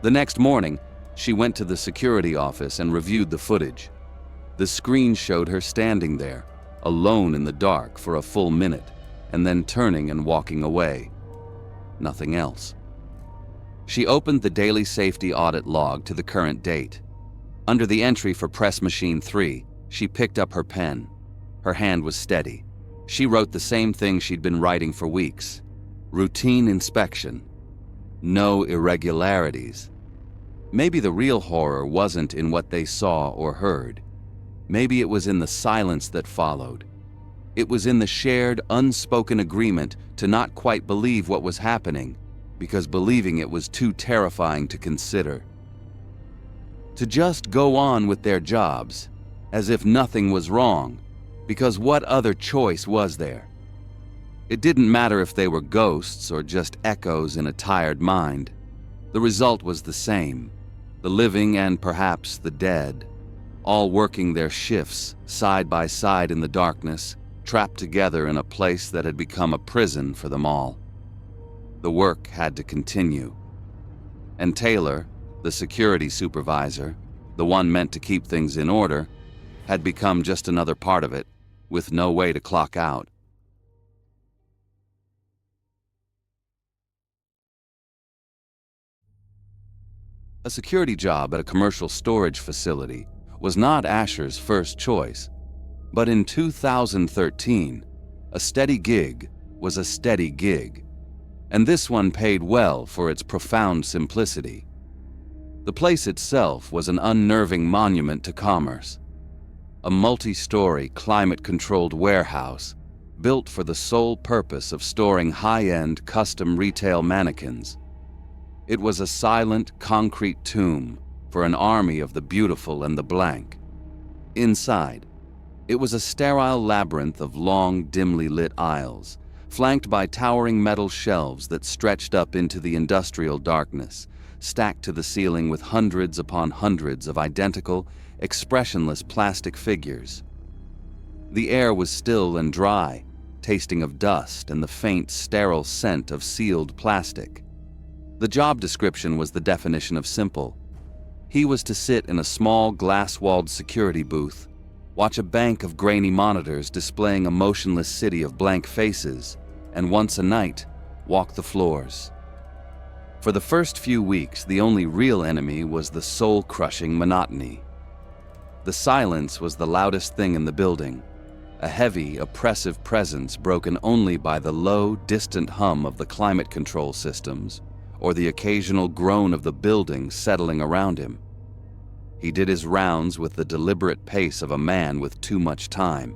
The next morning, she went to the security office and reviewed the footage. The screen showed her standing there, alone in the dark for a full minute, and then turning and walking away. Nothing else. She opened the daily safety audit log to the current date. Under the entry for Press Machine 3, she picked up her pen. Her hand was steady. She wrote the same thing she'd been writing for weeks. Routine inspection. No irregularities. Maybe the real horror wasn't in what they saw or heard. Maybe it was in the silence that followed. It was in the shared, unspoken agreement to not quite believe what was happening, because believing it was too terrifying to consider. To just go on with their jobs, as if nothing was wrong, because what other choice was there? It didn't matter if they were ghosts or just echoes in a tired mind. The result was the same. The living and perhaps the dead, all working their shifts side by side in the darkness, trapped together in a place that had become a prison for them all. The work had to continue. And Taylor, the security supervisor, the one meant to keep things in order, had become just another part of it, with no way to clock out. A security job at a commercial storage facility was not Asher's first choice, but in 2013, a steady gig was a steady gig, and this one paid well for its profound simplicity. The place itself was an unnerving monument to commerce, a multi-story, climate-controlled warehouse built for the sole purpose of storing high-end, custom retail mannequins. It was a silent, concrete tomb for an army of the beautiful and the blank. Inside, it was a sterile labyrinth of long, dimly lit aisles, flanked by towering metal shelves that stretched up into the industrial darkness, stacked to the ceiling with hundreds upon hundreds of identical, expressionless plastic figures. The air was still and dry, tasting of dust and the faint, sterile scent of sealed plastic. The job description was the definition of simple. He was to sit in a small, glass-walled security booth, watch a bank of grainy monitors displaying a motionless city of blank faces, and once a night, walk the floors. For the first few weeks, the only real enemy was the soul-crushing monotony. The silence was the loudest thing in the building, a heavy, oppressive presence broken only by the low, distant hum of the climate control systems or the occasional groan of the building settling around him. He did his rounds with the deliberate pace of a man with too much time.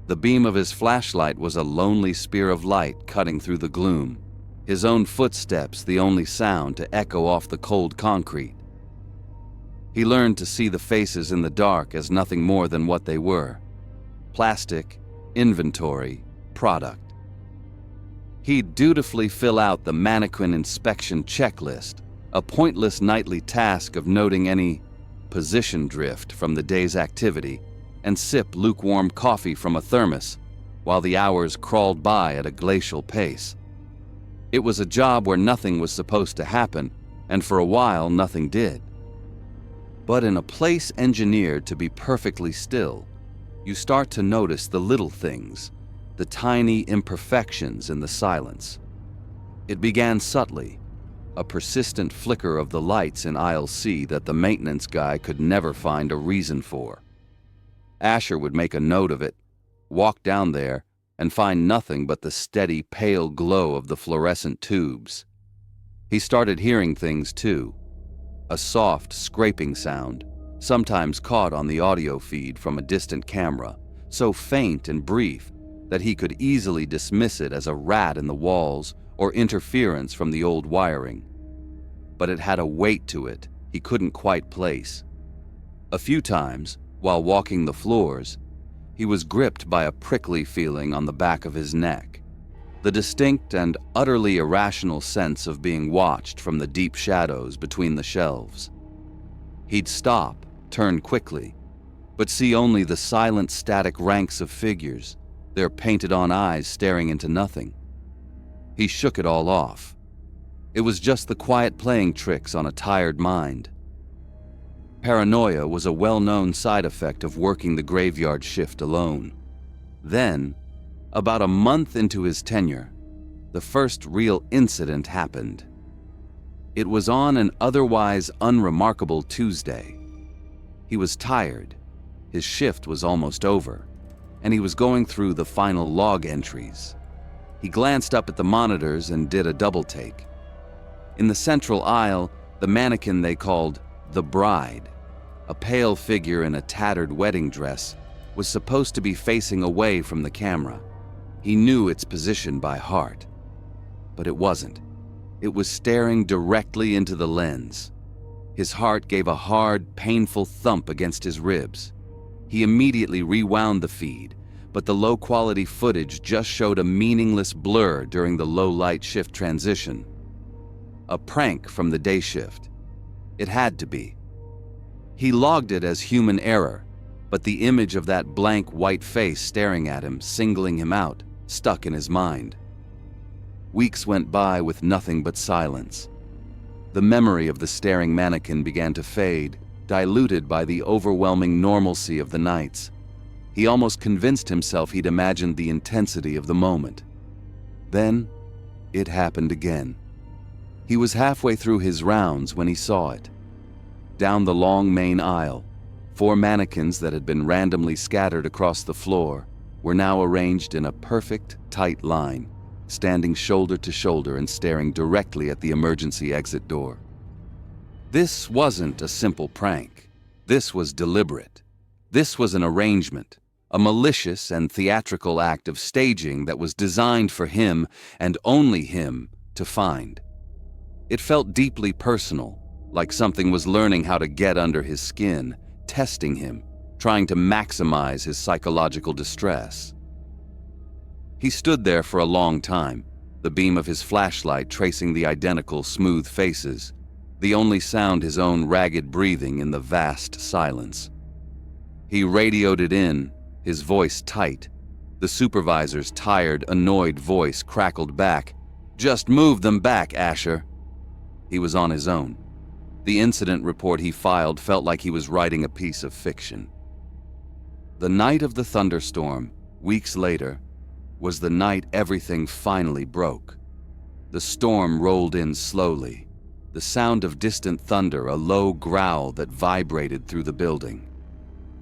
The beam of his flashlight was a lonely spear of light cutting through the gloom, his own footsteps the only sound to echo off the cold concrete. He learned to see the faces in the dark as nothing more than what they were: plastic, inventory, product. He'd dutifully fill out the mannequin inspection checklist, a pointless nightly task of noting any position drift from the day's activity, and sip lukewarm coffee from a thermos while the hours crawled by at a glacial pace. It was a job where nothing was supposed to happen, and for a while nothing did. But in a place engineered to be perfectly still, you start to notice the little things, the tiny imperfections in the silence. It began subtly, a persistent flicker of the lights in aisle C that the maintenance guy could never find a reason for. Asher would make a note of it, walk down there, and find nothing but the steady, pale glow of the fluorescent tubes. He started hearing things too. A soft, scraping sound, sometimes caught on the audio feed from a distant camera, so faint and brief that he could easily dismiss it as a rat in the walls or interference from the old wiring. But it had a weight to it he couldn't quite place. A few times, while walking the floors, he was gripped by a prickly feeling on the back of his neck, the distinct and utterly irrational sense of being watched from the deep shadows between the shelves. He'd stop, turn quickly, but see only the silent, static ranks of figures, their painted-on eyes staring into nothing. He shook it all off. It was just the quiet playing tricks on a tired mind. Paranoia was a well-known side effect of working the graveyard shift alone. Then, about a month into his tenure, the first real incident happened. It was on an otherwise unremarkable Tuesday. He was tired, his shift was almost over, and he was going through the final log entries. He glanced up at the monitors and did a double-take. In the central aisle, the mannequin they called the bride, a pale figure in a tattered wedding dress, was supposed to be facing away from the camera. He knew its position by heart. But it wasn't. It was staring directly into the lens. His heart gave a hard, painful thump against his ribs. He immediately rewound the feed, but the low-quality footage just showed a meaningless blur during the low-light shift transition. A prank from the day shift. It had to be. He logged it as human error, but the image of that blank white face staring at him, singling him out, stuck in his mind. Weeks went by with nothing but silence. The memory of the staring mannequin began to fade, diluted by the overwhelming normalcy of the nights. He almost convinced himself he'd imagined the intensity of the moment. Then, it happened again. He was halfway through his rounds when he saw it. Down the long main aisle, 4 mannequins that had been randomly scattered across the floor were now arranged in a perfect, tight line, standing shoulder to shoulder and staring directly at the emergency exit door. This wasn't a simple prank. This was deliberate. This was an arrangement, a malicious and theatrical act of staging that was designed for him, and only him, to find. It felt deeply personal, like something was learning how to get under his skin, testing him, trying to maximize his psychological distress. He stood there for a long time, the beam of his flashlight tracing the identical smooth faces, the only sound his own ragged breathing in the vast silence. He radioed it in, his voice tight. The supervisor's tired, annoyed voice crackled back, "Just move them back, Asher." He was on his own. The incident report he filed felt like he was writing a piece of fiction. The night of the thunderstorm, weeks later, was the night everything finally broke. The storm rolled in slowly, the sound of distant thunder, a low growl that vibrated through the building.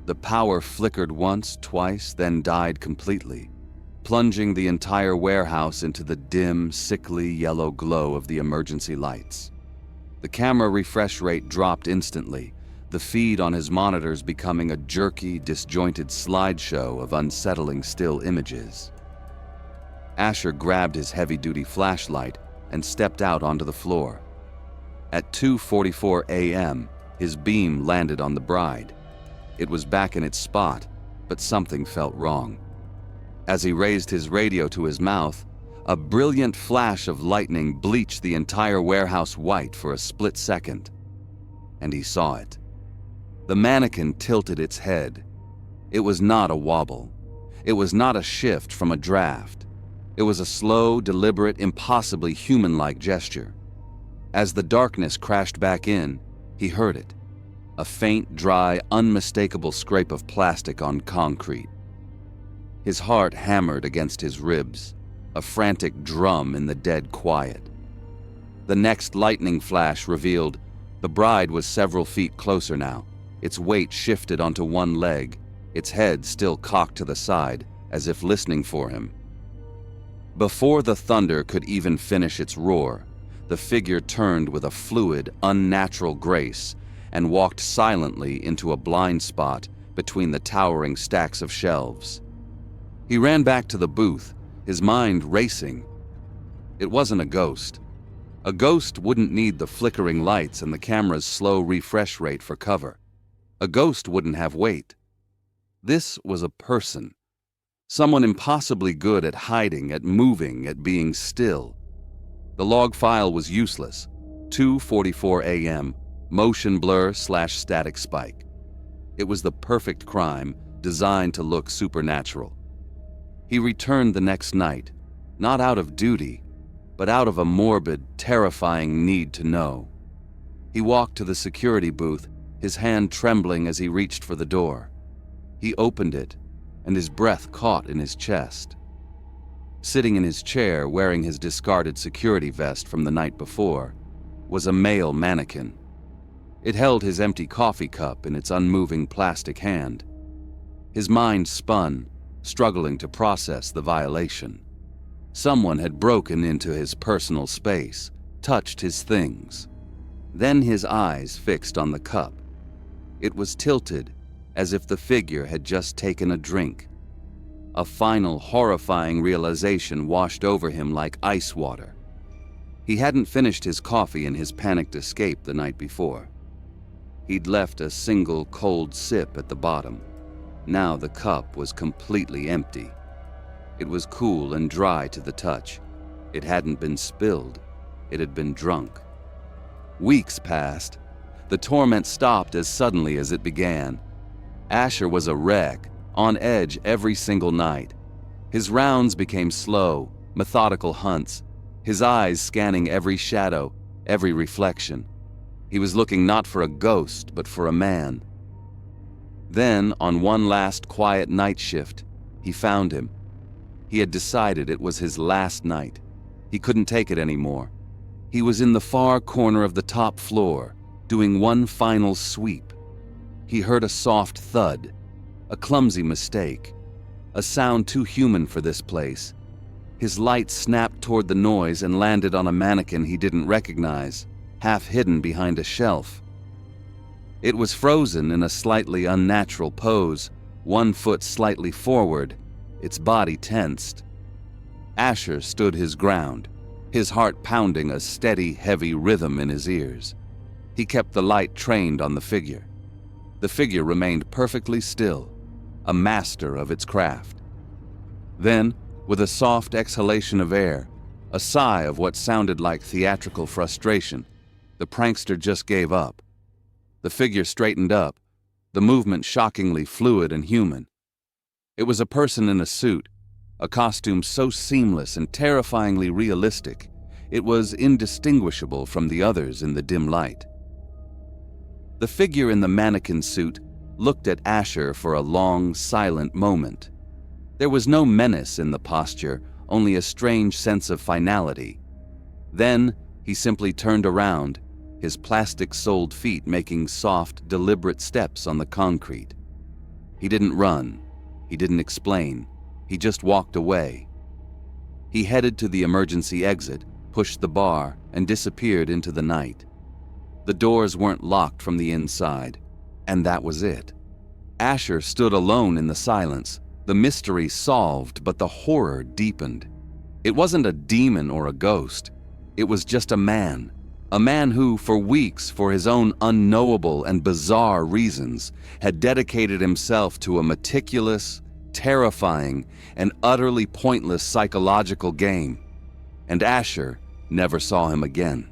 The power flickered once, twice, then died completely, plunging the entire warehouse into the dim, sickly yellow glow of the emergency lights. The camera refresh rate dropped instantly, the feed on his monitors becoming a jerky, disjointed slideshow of unsettling still images. Asher grabbed his heavy-duty flashlight and stepped out onto the floor. At 2:44 a.m., his beam landed on the bride. It was back in its spot, but something felt wrong. As he raised his radio to his mouth, a brilliant flash of lightning bleached the entire warehouse white for a split second. And he saw it. The mannequin tilted its head. It was not a wobble. It was not a shift from a draft. It was a slow, deliberate, impossibly human-like gesture. As the darkness crashed back in, he heard it. A faint, dry, unmistakable scrape of plastic on concrete. His heart hammered against his ribs, a frantic drum in the dead quiet. The next lightning flash revealed the bride was several feet closer now, its weight shifted onto one leg, its head still cocked to the side, as if listening for him. Before the thunder could even finish its roar, the figure turned with a fluid, unnatural grace and walked silently into a blind spot between the towering stacks of shelves. He ran back to the booth, his mind racing. It wasn't a ghost. A ghost wouldn't need the flickering lights and the camera's slow refresh rate for cover. A ghost wouldn't have weight. This was a person. Someone impossibly good at hiding, at moving, at being still. The log file was useless. 2:44 a.m., motion blur/static spike. It was the perfect crime, designed to look supernatural. He returned the next night, not out of duty, but out of a morbid, terrifying need to know. He walked to the security booth, his hand trembling as he reached for the door. He opened it, and his breath caught in his chest. Sitting in his chair, wearing his discarded security vest from the night before, was a male mannequin. It held his empty coffee cup in its unmoving plastic hand. His mind spun, struggling to process the violation. Someone had broken into his personal space, touched his things. Then his eyes fixed on the cup. It was tilted, as if the figure had just taken a drink. A final, horrifying realization washed over him like ice water. He hadn't finished his coffee in his panicked escape the night before. He'd left a single cold sip at the bottom. Now the cup was completely empty. It was cool and dry to the touch. It hadn't been spilled. It had been drunk. Weeks passed. The torment stopped as suddenly as it began. Asher was a wreck, on edge every single night. His rounds became slow, methodical hunts, his eyes scanning every shadow, every reflection. He was looking not for a ghost, but for a man. Then, on one last quiet night shift, he found him. He had decided it was his last night. He couldn't take it anymore. He was in the far corner of the top floor, doing one final sweep. He heard a soft thud, a clumsy mistake, a sound too human for this place. His light snapped toward the noise and landed on a mannequin he didn't recognize, half hidden behind a shelf. It was frozen in a slightly unnatural pose, one foot slightly forward, its body tensed. Asher stood his ground, his heart pounding a steady, heavy rhythm in his ears. He kept the light trained on the figure. The figure remained perfectly still, a master of its craft. Then, with a soft exhalation of air, a sigh of what sounded like theatrical frustration, the prankster just gave up. The figure straightened up, the movement shockingly fluid and human. It was a person in a suit, a costume so seamless and terrifyingly realistic, it was indistinguishable from the others in the dim light. The figure in the mannequin suit looked at Asher for a long, silent moment. There was no menace in the posture, only a strange sense of finality. Then he simply turned around, his plastic-soled feet making soft, deliberate steps on the concrete. He didn't run. He didn't explain. He just walked away. He headed to the emergency exit, pushed the bar, and disappeared into the night. The doors weren't locked from the inside, and that was it. Asher stood alone in the silence, the mystery solved, but the horror deepened. It wasn't a demon or a ghost. It was just a man who, for weeks, for his own unknowable and bizarre reasons, had dedicated himself to a meticulous, terrifying, and utterly pointless psychological game. And Asher never saw him again.